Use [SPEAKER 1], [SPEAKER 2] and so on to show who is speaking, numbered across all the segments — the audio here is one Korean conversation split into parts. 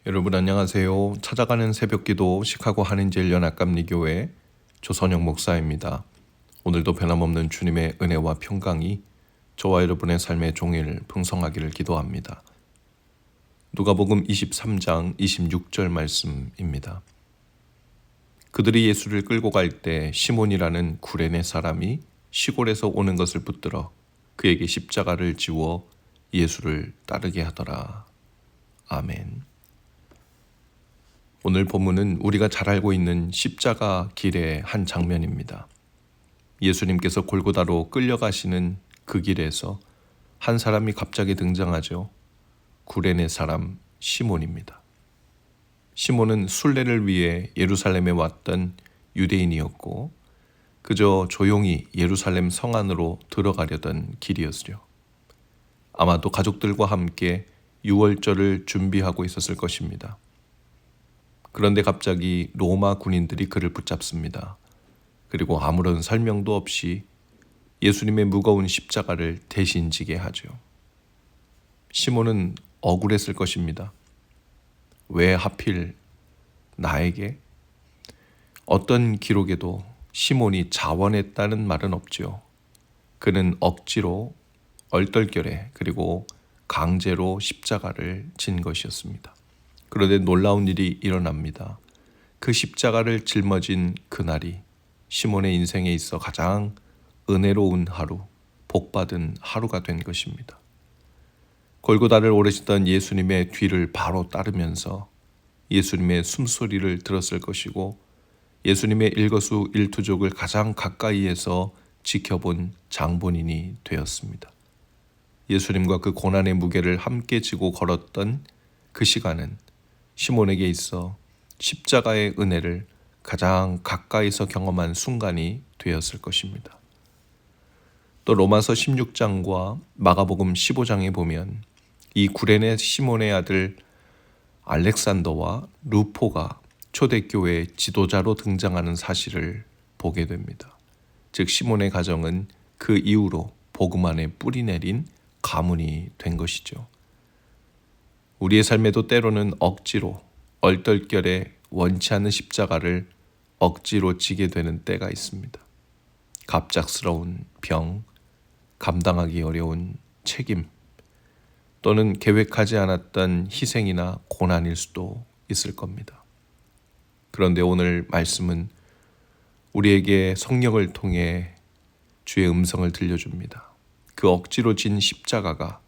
[SPEAKER 1] 여러분 안녕하세요. 찾아가는 새벽기도 시카고 한인제일 연합감리교회 조선영 목사입니다. 오늘도 변함없는 주님의 은혜와 평강이 저와 여러분의 삶의 종일 풍성하기를 기도합니다. 누가복음 23장 26절 말씀입니다. 그들이 예수를 끌고 갈 때 시몬이라는 구레네 사람이 시골에서 오는 것을 붙들어 그에게 십자가를 지워 예수를 따르게 하더라. 아멘. 오늘 본문은 우리가 잘 알고 있는 십자가 길의 한 장면입니다. 예수님께서 골고다로 끌려가시는 그 길에서 한 사람이 갑자기 등장하죠. 구레네 사람 시몬입니다. 시몬은 순례를 위해 예루살렘에 왔던 유대인이었고 그저 조용히 예루살렘 성 안으로 들어가려던 길이었으려. 아마도 가족들과 함께 유월절을 준비하고 있었을 것입니다. 그런데 갑자기 로마 군인들이 그를 붙잡습니다. 그리고 아무런 설명도 없이 예수님의 무거운 십자가를 대신 지게 하죠. 시몬은 억울했을 것입니다. 왜 하필 나에게? 어떤 기록에도 시몬이 자원했다는 말은 없죠. 그는 억지로 얼떨결에 그리고 강제로 십자가를 진 것이었습니다. 그런데 놀라운 일이 일어납니다. 그 십자가를 짊어진 그날이 시몬의 인생에 있어 가장 은혜로운 하루, 복받은 하루가 된 것입니다. 골고다를 오르시던 예수님의 뒤를 바로 따르면서 예수님의 숨소리를 들었을 것이고 예수님의 일거수일투족을 가장 가까이에서 지켜본 장본인이 되었습니다. 예수님과 그 고난의 무게를 함께 지고 걸었던 그 시간은 시몬에게 있어 십자가의 은혜를 가장 가까이서 경험한 순간이 되었을 것입니다. 또 로마서 16장과 마가복음 15장에 보면 이 구레네 시몬의 아들 알렉산더와 루포가 초대교회 지도자로 등장하는 사실을 보게 됩니다. 즉 시몬의 가정은 그 이후로 복음 안에 뿌리 내린 가문이 된 것이죠. 우리의 삶에도 때로는 억지로 얼떨결에 원치 않는 십자가를 억지로 지게 되는 때가 있습니다. 갑작스러운 병, 감당하기 어려운 책임, 또는 계획하지 않았던 희생이나 고난일 수도 있을 겁니다. 그런데 오늘 말씀은 우리에게 성령을 통해 주의 음성을 들려줍니다. 그 억지로 진 십자가가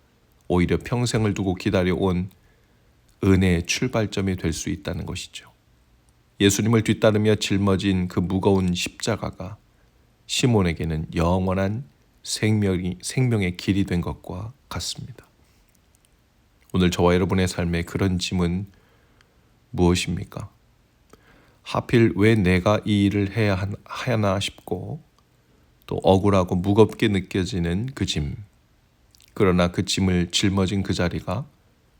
[SPEAKER 1] 오히려 평생을 두고 기다려온 은혜의 출발점이 될 수 있다는 것이죠. 예수님을 뒤따르며 짊어진 그 무거운 십자가가 시몬에게는 영원한 생명의 길이 된 것과 같습니다. 오늘 저와 여러분의 삶에 그런 짐은 무엇입니까? 하필 왜 내가 이 일을 해야 하나 싶고 또 억울하고 무겁게 느껴지는 그 짐. 그러나 그 짐을 짊어진 그 자리가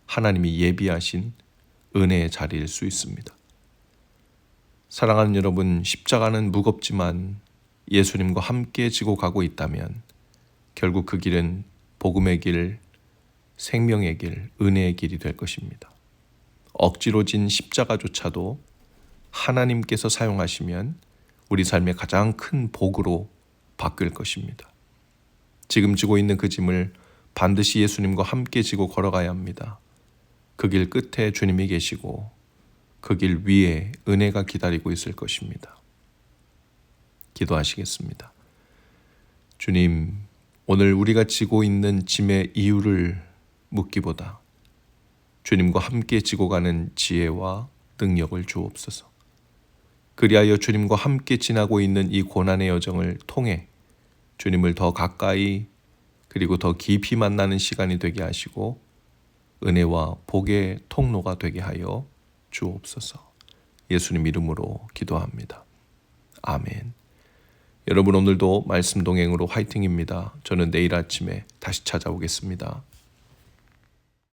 [SPEAKER 1] 하나님이 예비하신 은혜의 자리일 수 있습니다. 사랑하는 여러분, 십자가는 무겁지만 예수님과 함께 지고 가고 있다면 결국 그 길은 복음의 길, 생명의 길, 은혜의 길이 될 것입니다. 억지로 진 십자가조차도 하나님께서 사용하시면 우리 삶의 가장 큰 복으로 바뀔 것입니다. 지금 지고 있는 그 짐을 반드시 예수님과 함께 지고 걸어가야 합니다. 그 길 끝에 주님이 계시고 그 길 위에 은혜가 기다리고 있을 것입니다. 기도하시겠습니다. 주님, 오늘 우리가 지고 있는 짐의 이유를 묻기보다 주님과 함께 지고 가는 지혜와 능력을 주옵소서. 그리하여 주님과 함께 지나고 있는 이 고난의 여정을 통해 주님을 더 가까이 그리고 더 깊이 만나는 시간이 되게 하시고 은혜와 복의 통로가 되게 하여 주옵소서. 예수님 이름으로 기도합니다. 아멘. 여러분 오늘도 말씀 동행으로 화이팅입니다. 저는 내일 아침에 다시 찾아오겠습니다.